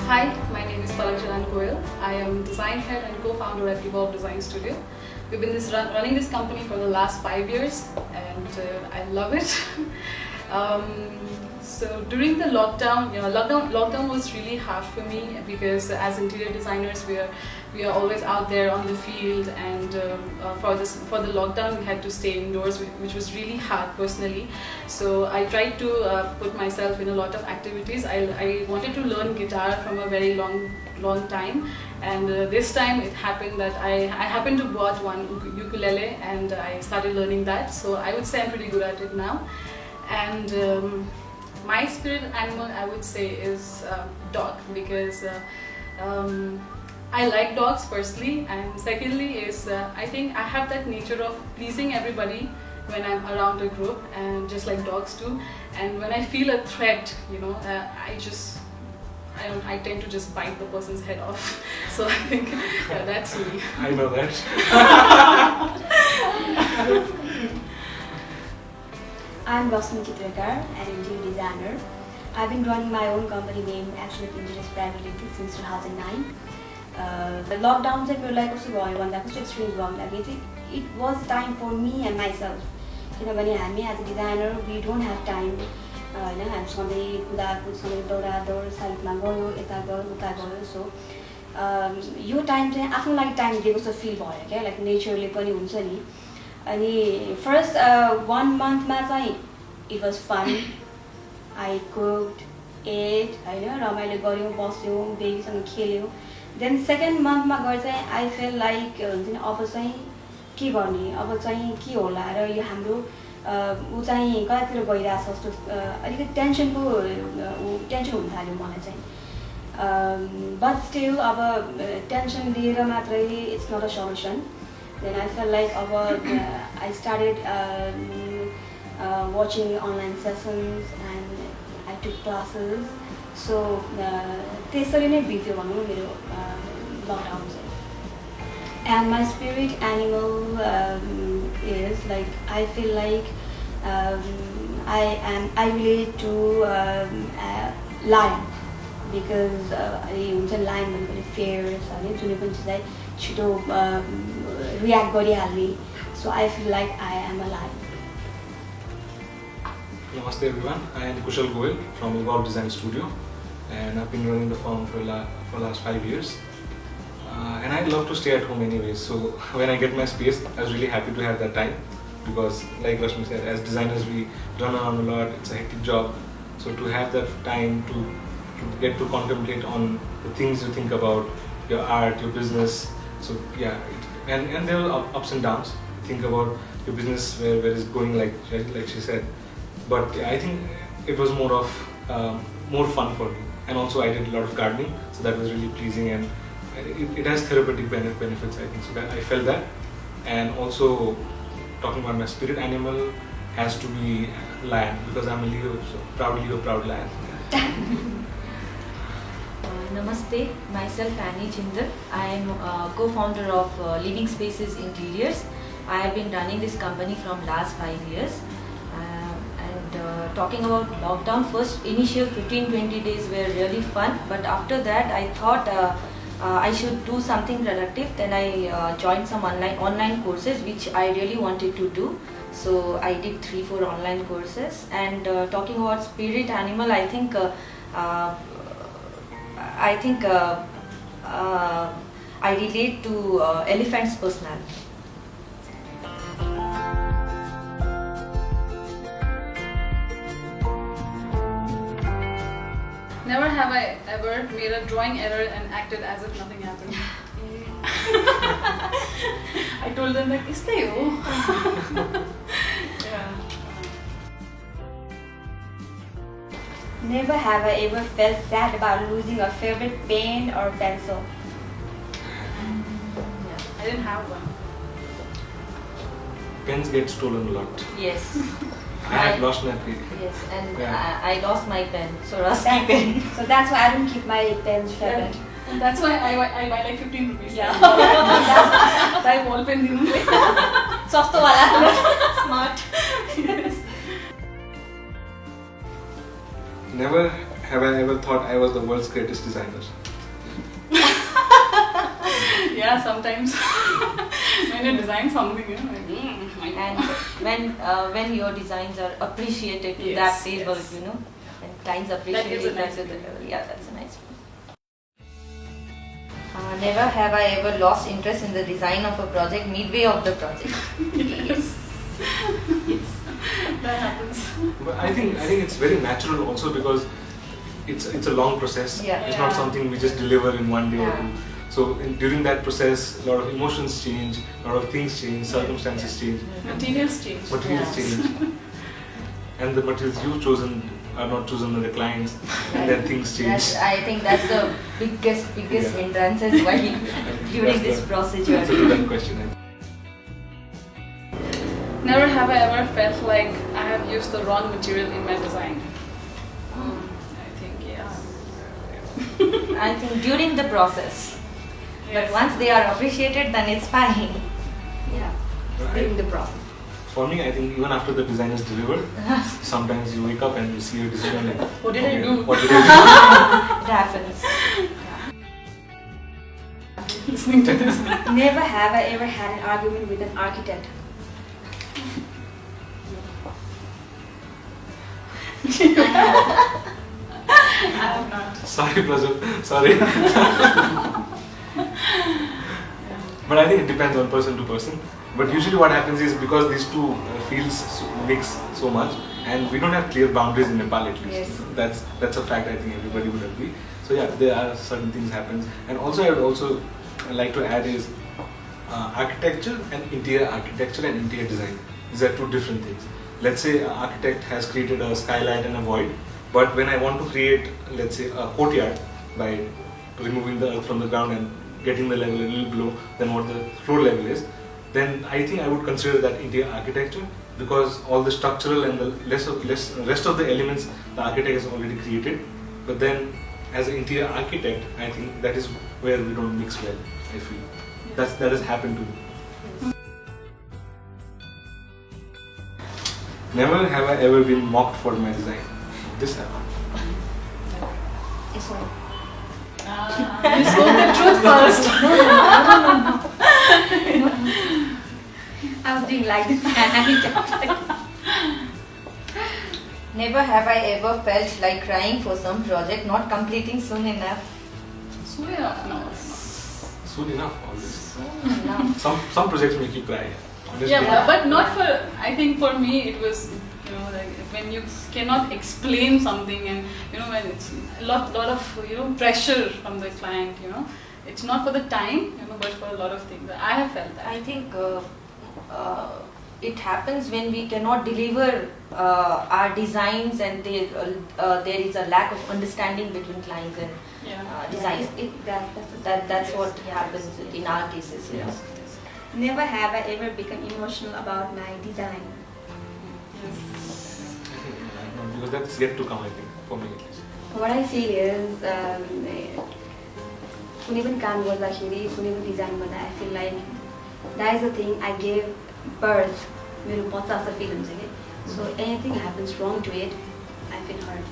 Hi, my name is Palak Jalan Goyal. I am design head and co-founder at Evolve Design Studio. We've been running this company for the last 5 years and I love it. So during the lockdown, lockdown was really hard for me because as interior designers, we are always out there on the field, and for the lockdown we had to stay indoors, which was really hard personally. So I tried to put myself in a lot of activities. I wanted to learn guitar from a very long time, and this time it happened that I happened to bought one ukulele and I started learning that. So I would say I'm pretty good at it now. And my spirit animal, I would say, is dog, because I like dogs firstly, and secondly is I think I have that nature of pleasing everybody when I'm around a group, and just like dogs do. And when I feel a threat, I tend to just bite the person's head off. So I think that's me. I know that. I'm Rosmi Chitrakar, an interior designer. I've been running my own company named Absolute Interiors Private Limited since 2009. The lockdown चाहिँ मेरो लागि कस्तो भयो भन्दा कस्तो experience भयो भन्दाखेरि it was time for me and myself. किनभने हामी as a designer we don't have time होइन, हामी सधैँ कुदाकुद सधैँ दौडादौड साइडमा गयो, यता गयो उता गयो. सो यो टाइम चाहिँ आफ्नो लागि टाइम दिएको जस्तो फिल भयो क्या, लाइक नेचरले पनि हुन्छ नि. अनि फर्स्ट 1 मन्थमा चाहिँ it was fun. I cooked at होइन, रमाइलो गऱ्यौँ, बस्यौँ, बेबीसँग खेल्यौँ. देन सेकेन्ड मन्थमा गएर चाहिँ आई फिल लाइक हुन्छ नि, अब चाहिँ के गर्ने, अब चाहिँ के होला र यो हाम्रो ऊ चाहिँ कतातिर गइरहेछ जस्तो अलिकति टेन्सन हुन थाल्यो मलाई चाहिँ. बट स्टिल अब टेन्सन लिएर मात्रै it's not a solution. Then I feel like अब I started watching online sessions and I took classes. So त्यसरी नै बित्यो भनौँ मेरो लकडाउन चाहिँ. And my spirit animal is like, I feel like I relate to lion, because हुन्छ नि lion भनेको fierce होइन, जुनै पनि चिजलाई छिटो react गरिहाल्ने. So I feel like I am a lion. Namaste everyone, I am Kushal Goyal from Evolve Design Studio, and I've been running the firm for the last 5 years. And I'd love to stay at home anyways, so when I get my space, I was really happy to have that time, because like Rashmi said, as designers we run around a lot, it's a hectic job. So to have that time to get to contemplate on the things you think about, your art, your business. So yeah, and there are ups and downs. Think about your business, where it's going, like she said. But yeah, I think it was more fun for me. And also I did a lot of gardening, so that was really pleasing, and it has therapeutic benefits, I think. So that I felt that. And also talking about my spirit animal has to be lion, because I'm a Leo, so proud lion. Namaste, myself Annie Jindal. I am co-founder of Living Spaces Interiors. I have been running this company from last 5 years. Talking about lockdown, first initial 15-20 days were really fun, but after that I thought I should do something productive. Then I joined some online courses which I really wanted to do. So I did 3-4 online courses. And talking about spirit animal, I think I relate to elephant's personality. Never have I ever made a drawing error and acted as if nothing happened. I told them like, "Is they Yeah. Never have I ever felt sad about losing a favorite pen or pencil. I didn't have one. Pens get stolen a lot. Yes. I have lost my pen. Yes, and Yeah. I lost my pen, so rusty pen. So that's why I don't keep my pens favorite. And that's why I buy like 15 rupees. Yeah. Buy ball pen. Sasto wala. Smart. Yes. Never have I ever thought I was the world's greatest designer? Yeah, sometimes when you design something, you know, like, And when your designs are appreciated to Yes, that level, yes. you know, when clients appreciate gives a it nice to the feeling. level, yeah, that's a nice one. Never have I ever lost interest in the design of a project midway of the project. yes, yes, that happens. But I think it's very natural also because it's a long process. Yeah. It's not Yeah. something we just deliver in one day or Yeah. two. So during that process, a lot of emotions change, a lot of things change, circumstances change, Materials change. materials Yeah. change, and the materials you've chosen are not chosen by the clients, and then things change. I think that's the biggest Yeah. hindrances while during That's this the- procedure. That's a good question. Never have I ever felt like I have used the wrong material in my design. I think, yeah. I think during the process. But Yes. once they are appreciated, then it's fine. Yeah, during the process. For me, I think even after the design is delivered, sometimes you wake up and you see your decision like, What did I do? What did I do? It happens. Listening to this. Never have I ever had an argument with an architect. I have not. Sorry, Prajal. Sorry. But I think it depends on person to person. But usually what happens is because these two fields mix so much and we don't have clear boundaries in Nepal at least. Yes. That's a fact I think everybody would agree. So yeah, there are certain things happen. And also I would also like to add is architecture and interior architecture and interior design. These are two different things. Let's say an architect has created a skylight and a void, but when I want to create, let's say, a courtyard by removing the earth from the ground and getting the level a little below than what the floor level is, then I think I would consider that interior architecture because all the structural and the rest of the elements the architect has already created. But then, as an interior architect, I think that is where we don't mix well. I feel that has happened to me. Never have I ever been mocked for my design. This happened. Yes, sir. You spoke the truth first. I was doing like this and Never have I ever felt like crying for some project not completing soon enough. So yeah, no. Soon enough, always. Soon enough. Some projects make you cry. Honestly. Yeah, but not for. I think for me it was, you know, like when you cannot explain something and you know when it's a lot of pressure from the client. You know, it's not for the time, but for a lot of things. I have felt that. I think it happens when we cannot deliver our designs and there is a lack of understanding between clients and Yeah. designs. That's what happens in our cases. You know. Yes. never have I ever become emotional about my design. Because that's yet to come, I think, for me at least. What I feel is कुनै पनि काम गर्दाखेरि कुनै पनि design गर्दा I feel like that is the thing I gave birth. मेरो बच्चा जस्तो feel हुन्छ के. So anything happens wrong to it, I feel hurt.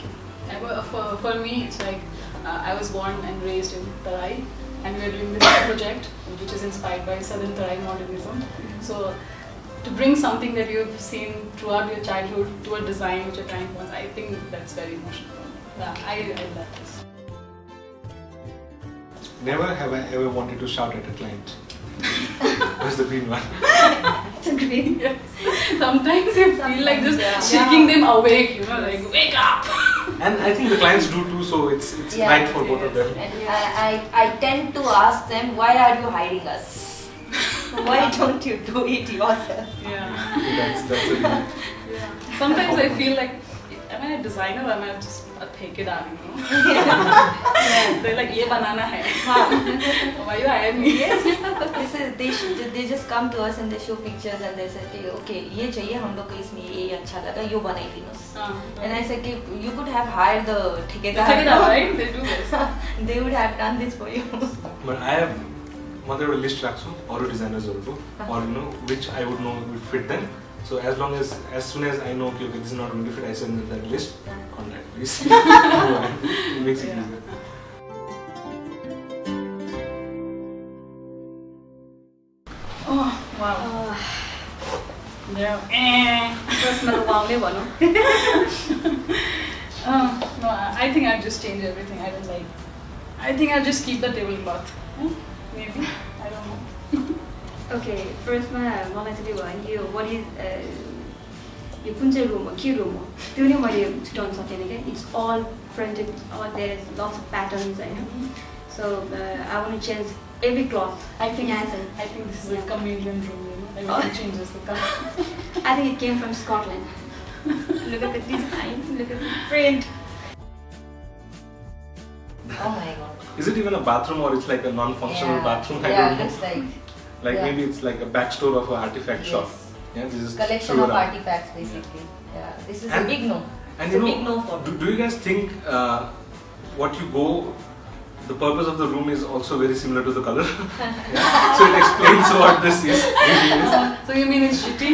For me, it's like I was born and raised in Tarai, and we are doing this project which is inspired by Southern Tarai modernism. So to bring something that you've seen throughout your childhood to a design which you're trying to want, I think that's very emotional. Yeah, I love this. Never have I ever wanted to shout at a client. Where's the green one? It's a great. Yes. Sometimes I feel like just Yeah. shaking them awake, like wake up. And I think the clients do too, so it's Yeah, right for both of them. And I tend to ask them, why are you hiding us? Why don't you do it yourself? Yeah. That's a real. Yeah. Sometimes I feel like, am I a designer or am I just a ठेकेदार, They're like, ये बनाना है. Why you hire me? They just come to us and they show pictures and they say, okay, ये चाहिए हम लोग को इसमें ये अच्छा लगा, यो बनाइदिनुहोस्. And I said, you could have hired the ठेकेदार. ठेकेदार, right? They do this. They would have done this for you. But I have मतलब एउटा लिस्ट राख्छु अरू डिजाइनर्सहरूको or which I would know would fit them So as soon as I know, okay, this is not going to fit, I send that list. Contact please. It makes it easier. Oh, wow. Yeah. फर्स्टमा त वाउनै भनौँ No, I think I'll just change everything. I don't like. I think I'll just keep the tablecloth. Maybe. I don't know. Okay फर्स्टमा मलाई चाहिँ के भयो भने यो what is यो कुन चाहिँ रुम हो के रुम हो त्यो नै मैले छुट्याउन सकेन क्या it's all printed all there is lots of patterns होइन so I want to change every cloth I think Yes, sir. I think this is Yeah. a chameleon room. Everything changes the color. I think it came from Scotland. Look at the design, look at the print. Oh my god. Is it even a bathroom or it's like a non-functional bathroom? I Yeah, don't know. looks like yeah. Maybe it's like a backstore of an artifact shop. Yes. Yeah, this is Collection true of around. artifacts basically. Yeah, this is a And- big no. And It's you a know, big no for me. do you guys think what you go, the purpose of the room is also very similar to the color? Yeah. So it explains what this is. Really is. So you mean it's shitty?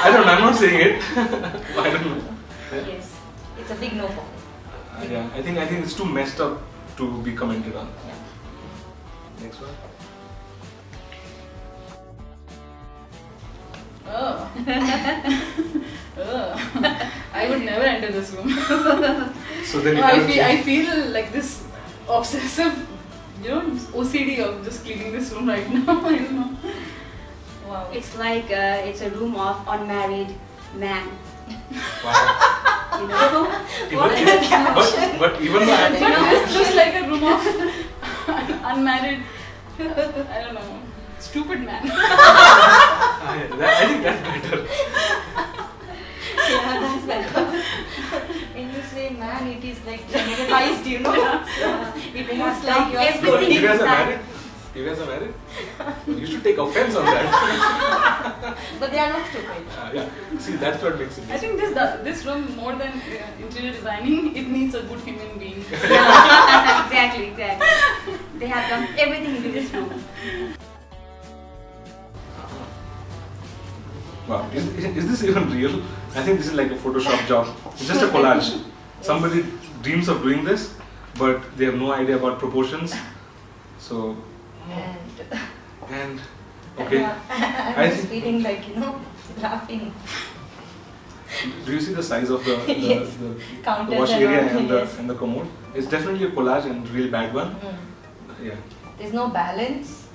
I don't know, I'm not saying it. I don't know. Yes, it's a big no for me. Yeah, I think it's too messed up to be commented on. Yeah. Next one. Oh. Oh. I would never enter this room. So then you No, haven't I changed- feel like this obsessive, OCD of just cleaning this room right now. I don't know. Wow. It's like it's a room of unmarried man. Wow. You know? But even though But this looks like a room of unmarried, I don't know, stupid man. I think that's better. Yeah, that's better. When you say man, it is like generalized, you know. It looks like you are Everything You guys are inside. married? You guys are married? You should take offense on that. But they are not stupid. Yeah. See, that's what makes it. I think this room, more than interior designing, it needs a good human being. Yeah, exactly. They have done everything into this room. Wow. Is this even real? I think this is like a Photoshop job. It's just a collage. Somebody dreams of doing this, but they have no idea about proportions. So, and okay. I'm I just think- feeling like, laughing. Do you see the size of the Yes. the Counters wash and area all, and yes. the commode? It's definitely a collage and real bad one. Yeah. There's no balance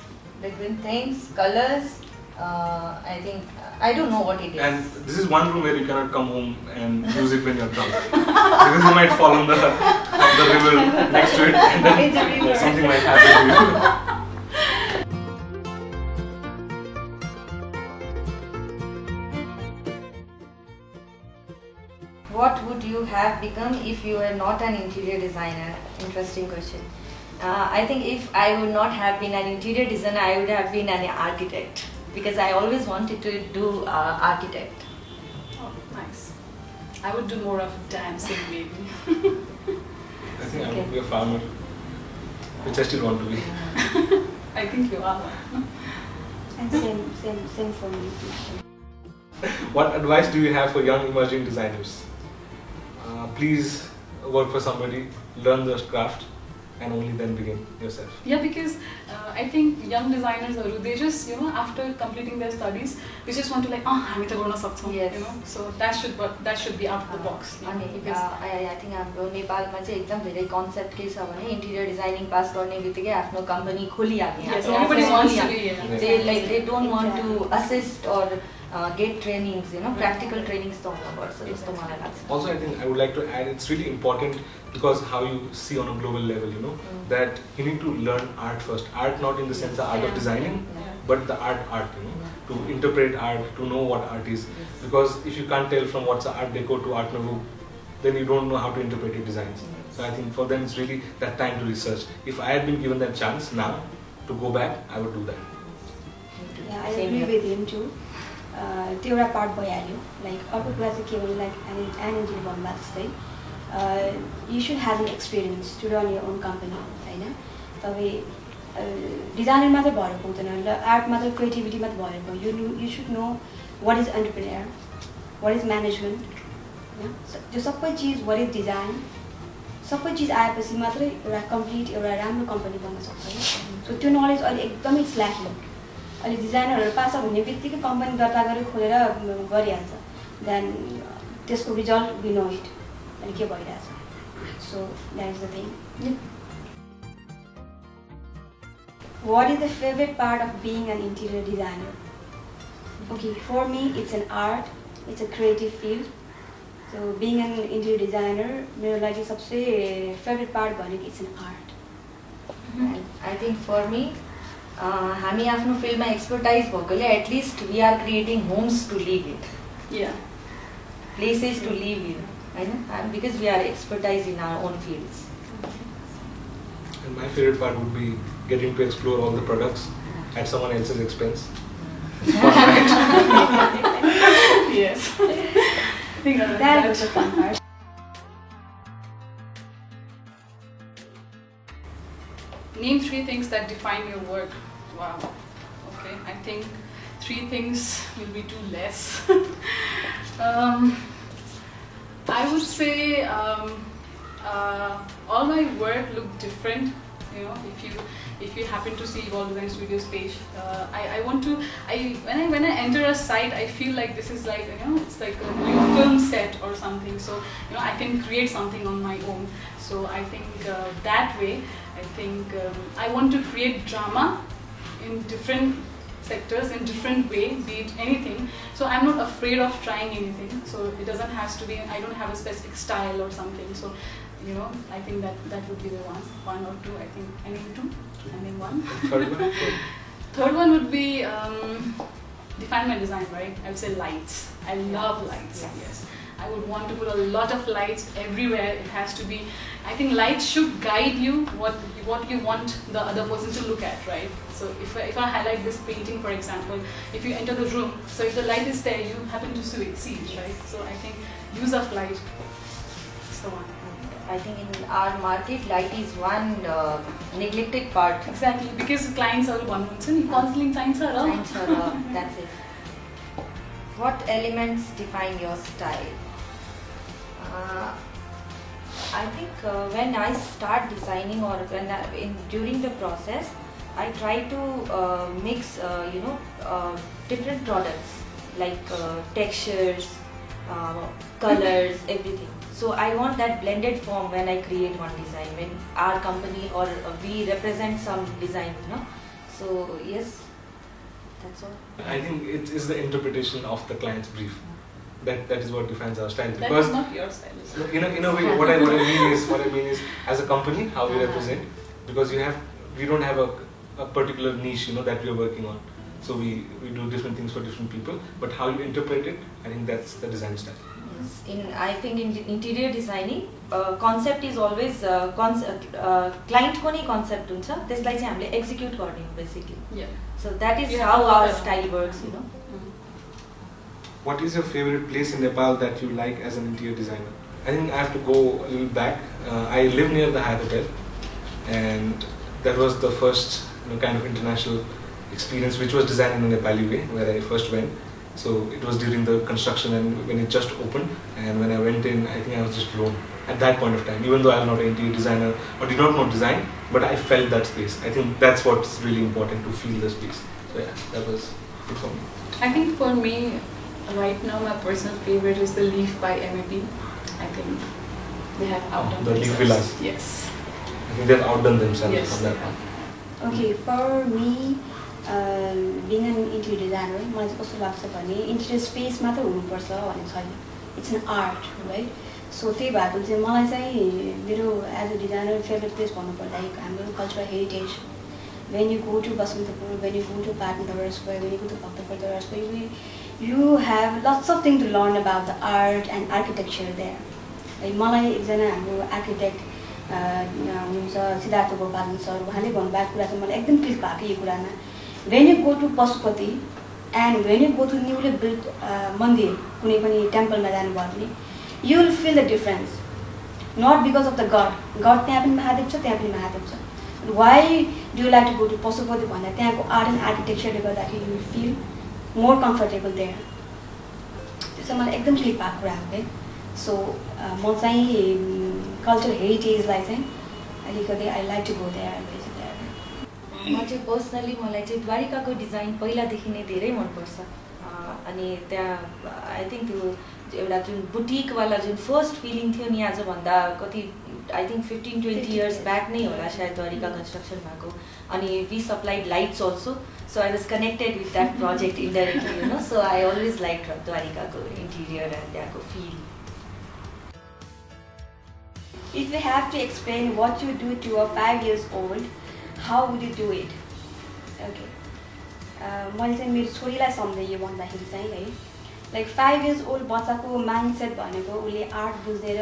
between things, colors. I think I don't know what it is. And this is one room where you cannot come home and use it when you're drunk. Because you might fall on the river next to it and then It's a river. something might happen to you. What would you have become if you were not an interior designer? Interesting question. I think if I would not have been an interior designer, I would have been an architect because I always wanted to do architect. Oh, nice. I would do more of dancing, maybe. I think I would be a farmer, which I still want to be. I think you are. And same for me. What advice do you have for young emerging designers? Please work for somebody, learn the craft, and only then begin yourself. Yeah, because I think young designers, they just, after completing their studies, they just want to like, हामी त गर्न सक्छौँ, Yes. So that should be out of the box. अनि Because I think हाम्रो नेपालमा चाहिँ एकदम धेरै कन्सेप्ट के छ भने इन्टिरियर डिजाइनिङ पास गर्ने बित्तिकै आफ्नो company खोलिहाल्ने yes, everybody wants to be. they don't want to assist or get trainings, practical trainings त हुनुपर्छ जस्तो मलाई लाग्छ. Also, I think I would like to add, it's really important because how you see on a global level, that you need to learn art first. Art not in the sense the art of designing, but the art, to interpret art, to know what art is. Because if you can't tell from what's Art Deco to Art Nouveau, then you don't know how to interpret your designs. So I think for them it's really that time to research. If I had been given that chance now to go back, I would do that. Yeah, I Same agree here. with him too. त्यो एउटा part भइहाल्यो like अर्को कुरा चाहिँ के भने like NNG भन्दा जस्तै you should have an experience to run your own company होइन तपाईँ डिजाइनर मात्रै भएर पुग्दैन र आर्ट मात्रै क्रिएटिभिटी मात्रै भएर you should know what is entrepreneur, what is management, त्यो सबै चिज what is design, सबै चिज आएपछि मात्रै एउटा कम्प्लिट एउटा राम्रो कम्पनी बन्न सक्छ। सो त्यो नलेज अहिले एकदमै इट्स ल्याकिङ। अहिले डिजाइनरहरू पास हुने बित्तिकै कम्पनी दर्ता गरेर खोलेर गरिहाल्छ, देन त्यसको रिजल्ट वी नो इट अनि के भइरहेछ। So that is the thing. What is the favorite part of being an interior designer? Okay, for me it's an art, it's a creative field. So being an interior designer, मेरो लागि सबसे favorite part भनेको it's an art. I think for me, हामी आफ्नो फिल्डमा expertise भएकोले at least we are creating homes to live it, places to live in, होइन, because we are expertise in our own fields. And my favorite part would be getting to explore all the products at someone else's expense. It's fun, right? Yes. I think That was a fun part. Name 3 things that define your work. Wow. Okay, I think 3 things will be too less. I would say all my work look different. You know, if you happen to see Evolve Design Studios page, I want to. When I enter a site, I feel like this is like, you know, it's like a new film set or something. So you know, I can create something on my own. So I think that way, I think I want to create drama in different sectors in different way, be it anything. So I'm not afraid of trying anything. So it doesn't have to be. I don't have a specific style or something. So you know, I think that would be the one or two. I think I need 2 and then 1. Third one would be define my design, right? I would say lights. I love lights. Yes. I would want to put a lot of lights everywhere. It has to be. I think lights should guide you what you want the other person to look at, right? So if I highlight this painting, for example, if you enter the room, so if the light is there, you happen to see it, right? So I think use of light is the one. I think in our market, light is one neglected part. Exactly, because clients are one person. Counseling science are all. That's it. What elements define your style? I think when I start designing or during the process, I try to mix different products like textures, colors, everything. So I want that blended form when I create one design, when our company or we represent some design, you know. So yes, that's all. I think it is the interpretation of the client's brief. That is what defines our style. That Because is not your style. Is it? in a way, what I mean is as a company, how we represent, because we don't have a particular niche, you know, that we are working on. So we do different things for different people, but how you interpret it, I think that's the design style. Yes. I think in interior designing, concept is always client ko नै concept huncha, त्यसलाई चाहिँ हामीले execute गर्ने हो basically. Yeah. So that is how our style works, you know. What is your favorite place in Nepal that you like as an interior designer? I think I have to go a little back. I live near the Hyatt Hotel, and that was the first kind of international experience, which was designed in a Nepali way, where I first went. So it was during the construction and when it just opened, and when I went in, I think I was just blown at that point of time. Even though I'm not an interior designer or did not know design, but I felt that space. I think that's what's really important, to feel the space. So yeah, that was it for me. I think for me, right now my personal favorite is the Leaf by MAP. I think they have outdone the Leaf themselves. Villas. Yes. I think they've outdone themselves Yes, on that they one. Okay, for me, being an interior designer, मलाई चाहिँ कस्तो लाग्छ भने interior space मात्र हुनुपर्छ भन्ने छैन. It's an art, right? So त्यही भएको चाहिँ मलाई चाहिँ मेरो as a designer favourite place भन्नुपर्दा हाम्रो cultural heritage. When you go to Basantapur, when you go to Patnagara Square, when you go to Bhaktapur Square, you have lots of things to learn about the art and architecture there. मलाई एकजना हाम्रो architect हुनुहुन्छ सिद्धार्थ गोपालन sir, उहाँले भन्नुभएको कुरा चाहिँ मलाई एकदम क्लिक भएको यो कुरामा. When you go to Pasupati and when you go to newly built mandir, कुनै पनि टेम्पलमा जानुभयो भने, you will feel the difference. Not because of the god. God त्यहाँ पनि महादेव छ, त्यहाँ पनि महादेव छ. Why do you like to go to Pasupati भन्दा त्यहाँको art and architecture ले गर्दाखेरि you will feel more comfortable there. चाहिँ मलाई एकदम क्लिक भएको कुरा हो क्या सो म चाहिँ कल्चर हेरिटेजलाई चाहिँ अलिकति I like to go there and visit there म चाहिँ पर्सनली मलाई चाहिँ द्वारिकाको डिजाइन पहिलादेखि नै धेरै मनपर्छ अनि त्यहाँ आई थिङ्क त्यो एउटा जुन बुटिकवाला जुन फर्स्ट फिलिङ थियो नि आजभन्दा कति आई थिङ्क 15-20 इयर्स ब्याक नै होला सायद द्वारिका कन्स्ट्रक्सन भएको अनि we supplied lights also so I was connected with that project indirectly you know so I always like द्वारिकाको इन्टिरियर एन्ड त्यहाँको feel. If you have to explain what you do to a 5 years old, how would you do it? Okay. मैले चाहिँ मेरो छोरीलाई सम्झेँ भन्दाखेरि चाहिँ है like 5 years old बच्चाको माइन्डसेट भनेको उसले आर्ट बुझेर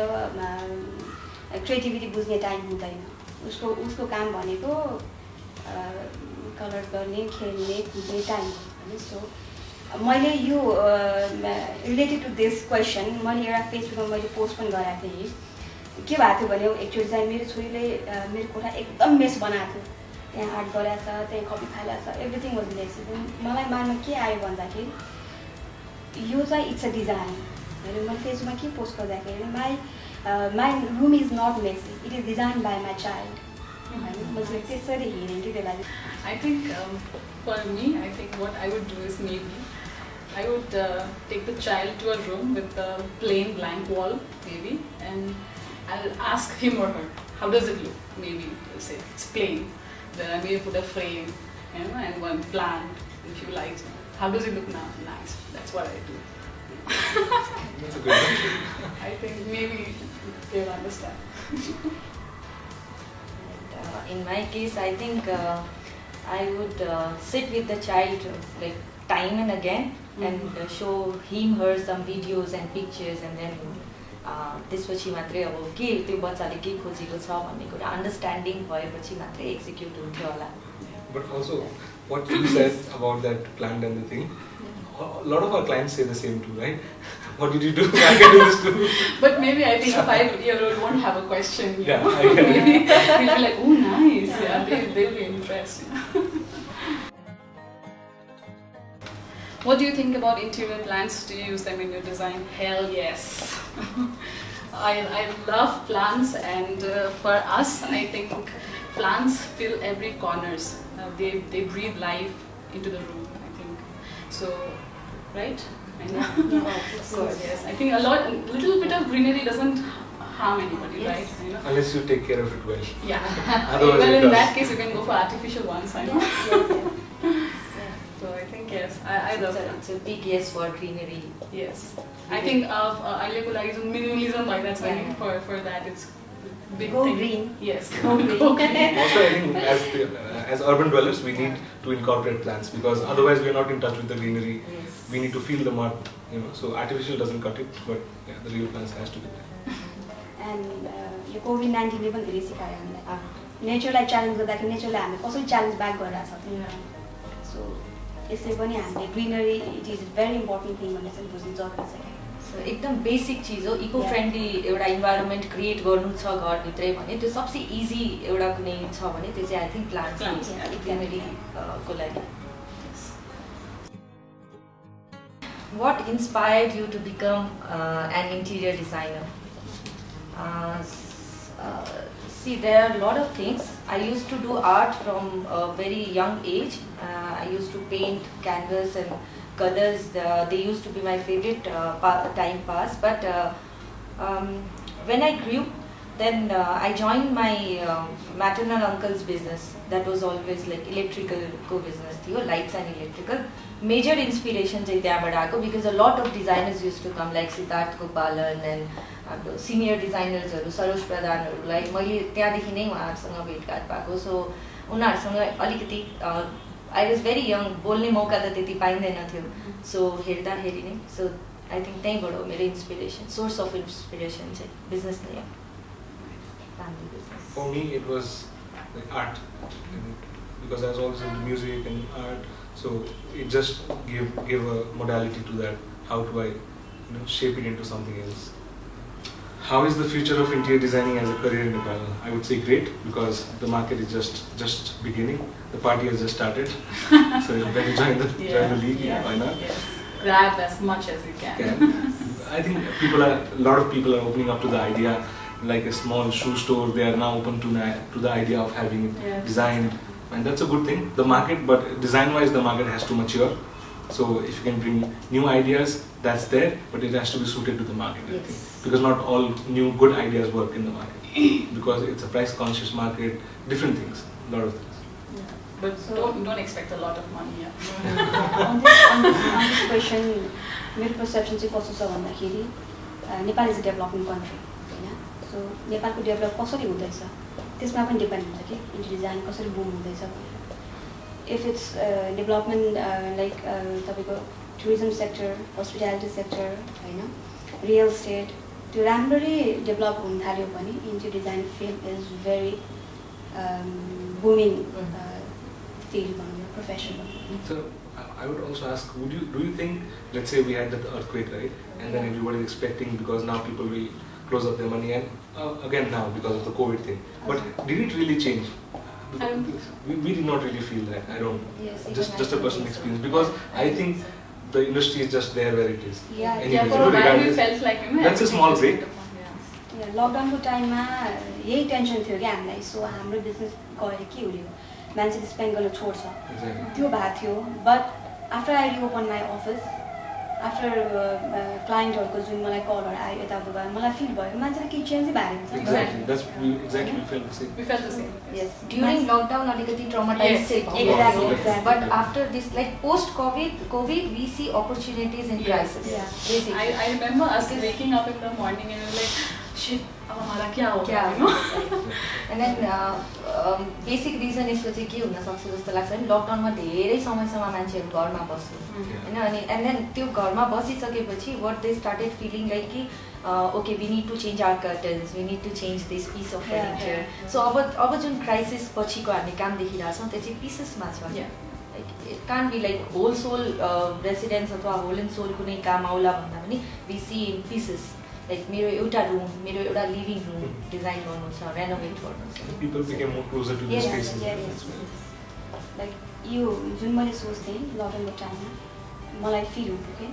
क्रिएटिभिटी बुझ्ने टाइम हुँदैन उसको काम भनेको कलर गर्ने खेल्ने कुद्ने टाइम हो सो मैले यो रिलेटेड टु दिस क्वेसन मैले एउटा फेसबुकमा मैले पोस्ट पनि गरेको थिएँ के भएको थियो भने एक्चुअली चाहिँ मेरो छोरीले मेरो कोठा एकदम मेस बनाएको थियो त्यहाँ आर्ट गराएको छ त्यहाँ कपी फालेको छ एभ्रिथिङ वाज मेसी मलाई मान्नु के आयो भन्दाखेरि यो चाहिँ इट्स अ डिजाइन मैले फेसबुकमा के पोस्ट गर्दाखेरि my room is not messy it is design by my child होइन मैले त्यसरी हेरेँ कि त्यसलाई. I think for me, I think what I would do is maybe I would take the child to a room with a plain blank wall maybe and I'll ask him or her, how does it look? Maybe they'll say it's plain. Then I may put a frame, you know, and one plant if you like. How does it look now? Nice. That's what I do. That's a good one. I think maybe they'll understand. In my case, I think I would sit with the child like time and again and show him, her some videos and pictures and then त्यसपछि मात्रै अब के त्यो बच्चाले के खोजेको छ भन्ने कुरा अन्डरस्ट्यान्डिङ भएपछि मात्रै एक्जिक्युट हुन्थ्यो होला. But also, what you said about that plant and the thing, a lot of our clients say the same too, right? What did you do? I can do this too. But maybe I think a 5-year-old won't have a question. You Yeah, know? I get it. Maybe he'll be like, oh, nice. Yeah, they'll be impressed. What do you think about interior plants? Do you use them in your design? Hell yes. I love plants and for us, I think plants fill every corners. They breathe life into the room, I think. So, right? I know. Of course, yes. I think a little bit of greenery doesn't harm anybody, Yes. right? You know? Unless you take care of it well. Yeah. Otherwise Well, it in does. that case, you can go for artificial ones. I know. So I think yes, I love that. It's a big yes for greenery. Yes, I think अहिलेको लागि जुन minimalism भइरहेको छ नि for that it's big Go thing. green. Yes, go green. Also, I think as urban dwellers, we need to incorporate plants because otherwise we are not in touch with the greenery. Yes. We need to feel the mud, you know. So artificial doesn't cut it, but yeah, the real plants has to be there. And यो कोभिड-19ले पनि धेरै सिकायो हामीलाई नेचरलाई challenge गर्दाखेरि नेचरले हामीले कसरी challenge back गरिरहेको छ सो यसले पनि हामीले greenery it is very important thing भन्ने चाहिँ बुझ्नु जरुरी छ. So, एकदम बेसिक चिज हो इको फ्रेन्डली एउटा इन्भाइरोमेन्ट क्रिएट गर्नु छ घरभित्रै भने त्यो सबसे इजी एउटा कुनै छ भने त्यो चाहिँ I think Plants, plants yeah. ग्रिनरीको लागि. What inspired you to become an interior designer? See, there are a lot of things. I used to do art from a very young age. I used to paint canvas and colors. They used to be my favorite time pass. But when I grew, then I joined my maternal uncle's business. That was always like electrical co-business, lights and electrical. Major inspiration चाहिँ त्यहाँबाट आएको because a lot of designers used to come like Siddharth Gopalan and हाम्रो senior डिजाइनर्सहरू Saroj प्रधानहरूलाई मैले त्यहाँदेखि नै उहाँहरूसँग भेटघाट पाएको सो उनीहरूसँग अलिकति आई वाज भेरी यङ बोल्ने मौका त त्यति पाइँदैन थियो सो हेर्दाखेरि नै सो आई थिङ्क त्यहीँबाट हो मेरो इन्सपिरेसन सोर्स अफ इन्सपिरेसन चाहिँ बिजनेस नै हो family business. For me, it was like art, because I was always into music and art. So it just gave a modality to that. How do I, shape it into something else? How is the future of interior designing as a career in Nepal? I would say great, because the market is just beginning. The party has just started. So when you join the league, Yes, why not? yes. Grab as much as you can. Can. I think a lot of people are opening up to the idea, like a small shoe store. They are now open to the idea of having it Yes. designed, and that's a good thing. The market, but design-wise, the market has to mature. So if you can bring new ideas, that's there, but it has to be suited to the market. I Yes. think. Because not all new good ideas work in the market, because it's a price-conscious market. Different things, a lot of things. But So- don't expect a lot of money. Yeah. on this question, मेरो perception चाहिँ कस्तो छ भन्दाखेरि Nepal is a developing country होइन. सो नेपालको develop कसरी हुँदैछ त्यसमा पनि डिपेन्ड हुन्छ कि इन्टेरियर डिजाइन कसरी बुम हुँदैछ भनेर. इफ इट्स डेभलपमेन्ट लाइक तपाईँको टुरिज्म सेक्टर, हस्पिटालिटी सेक्टर होइन, रियल इस्टेट त्यो राम्ररी डेभलप हुन थाल्यो भने interior design field is very booming field भनौँ, प्रोफेसन भनौँ. So I would also ask, do you think, let's say we had that earthquake, right, and then everybody is expecting, because now people will close up their money, and again now because of the COVID thing, but did it really change? I don't think so. We did not really feel that. I don't. Yes, Just even a I personal don't think so. experience, because I think the industry is just there where it is. Yeah, Anyways, Yeah, you for know, a while we regardless- felt like That's a small break. Yeah. लकडाउनको टाइममा यही tension थियो कि हामीलाई. सो हाम्रो business गएर के हुने हो, मान्छेले स्पेन्ड गर्न छोड्छ Exactly. त्यो भएको थियो. But after I reopen my office, after क्लाइन्टहरूको जुन मलाई कलहरू आयो यताउता मलाई फिल भयो मान्छेले केही चेन्जै भएको हुन्छ. Exactly. We felt the same. We felt the same. Yes, during lockdown अलिकति traumatized Yes, चाहिँ exactly, भयो. exactly. But after this, like post-COVID, we see opportunities in Yes. crisis. Yeah. Basically. I remember us waking up in the morning and we were like, shit, अब हमारा क्या होगा, क्या you know? And then basic reason यसको चाहिँ के हुन सक्छ जस्तो लाग्छ भने लकडाउनमा धेरै समयसम्म मान्छेहरू घरमा बस्यो होइन. अनि एन्ड देन त्यो घरमा बसिसकेपछि what they started feeling like कि okay we need to change our curtains, we need to change this piece of Yeah, furniture. yeah. So अब जुन क्राइसिस पछिको हामीले काम देखिरहेछौँ त्यो चाहिँ पिसेसमा छ. Yeah. It can be like whole sole residence अथवा होल एन्ड सोल कुनै काम आउला भन्दा पनि we see in pieces. Like मेरो एउटा रुम, मेरो एउटा लिभिङ रुम डिजाइन गर्नु छ, रेनोभेट गर्नु छ. People became more closer to the Yes, spaces. yes, That's yes. why. Like यो जुन मैले सोच्थेँ लकडाउनको टाइममा मलाई फिल हुन्थ्यो कि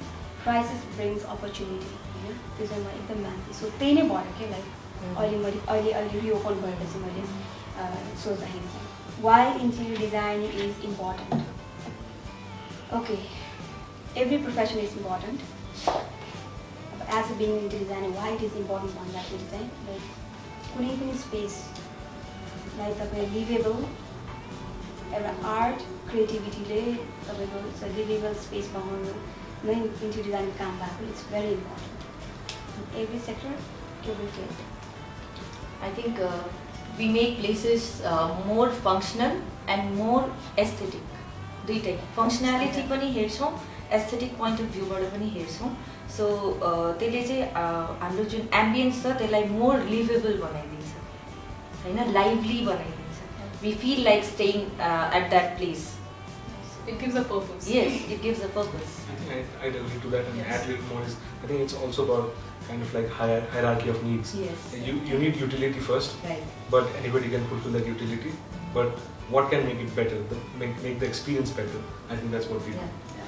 क्राइसिस ब्रिङ्स अपर्च्युनिटी होइन. त्यो चाहिँ म एकदम मान्थेँ. सो त्यही नै भयो कि लाइक अहिले रिओपन भएपछि मैले सोच्दाखेरि चाहिँ why interior design is important. Okay, every profession is important. As a being interior designer why it is important भन्दाखेरि चाहिँ लाइक कुनै पनि स्पेसलाई तपाईँ लिभेबल एउटा आर्ट क्रिएटिभिटीले तपाईँको लिभेबल स्पेस बनाउनु नै इन्टेरियर डिजाइनको काम भएको. It's very important. Every sector, every field. I think we make places more functional and more aesthetic. दुईटै फङ्सनालिटी पनि हेर्छौँ, एस्थेटिक पोइन्ट अफ भ्यूबाट पनि हेर्छौँ. सो त्यसले चाहिँ हाम्रो जुन एम्बियन्स छ त्यसलाई मोर लिभेबल बनाइदिन्छ होइन, लाइभली बनाइदिन्छ. We feel like staying at that place. It gives a purpose. Yes, it gives a purpose. I think I'd agree to that, and Yes. add a little more is, I think it's also about kind of like hierarchy of needs. Yes. You need utility first, Right. but anybody can fulfill that utility. But what can make it better? Make the experience better. I think that's what we do. Yeah.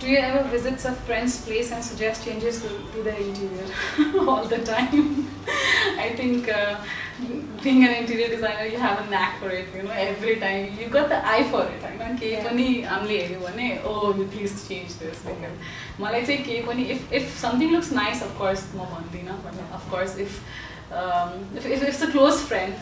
Do you ever visit a friend's place and suggest changes to the interior? All the time. I think being an interior designer, you have a knack for it. You know, every time you got the eye for it. I mean, के पनि हामीले हेर्यो भने, oh, you please change this. मलाई चाहिँ के पनि if something looks nice, of course म भन्दिनँ. But of course if it's a close friend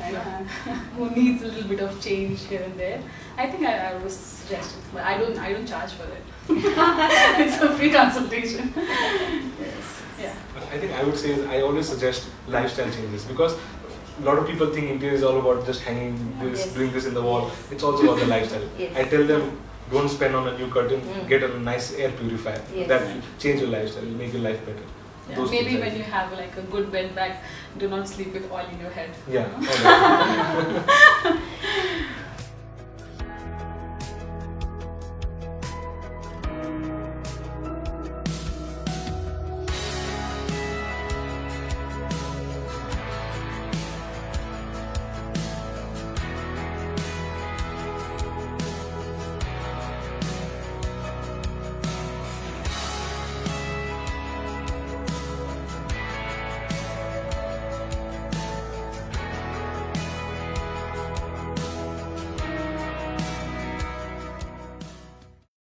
who needs a little bit of change here and there, I think I would suggest it. But I don't charge for it. It's a free consultation. Yes. Yeah. But I think I would say I always suggest lifestyle changes, because a lot of people think interior is all about just hanging this, Yes. doing this in the wall. Yes. It's also about the lifestyle. Yes. I tell them, don't spend on a new curtain, get a nice air purifier. Yes. That will change your lifestyle, will make your life better. Yeah, Those maybe things I when think. you have like a good bed bag, do not sleep with oil in your head. Yeah.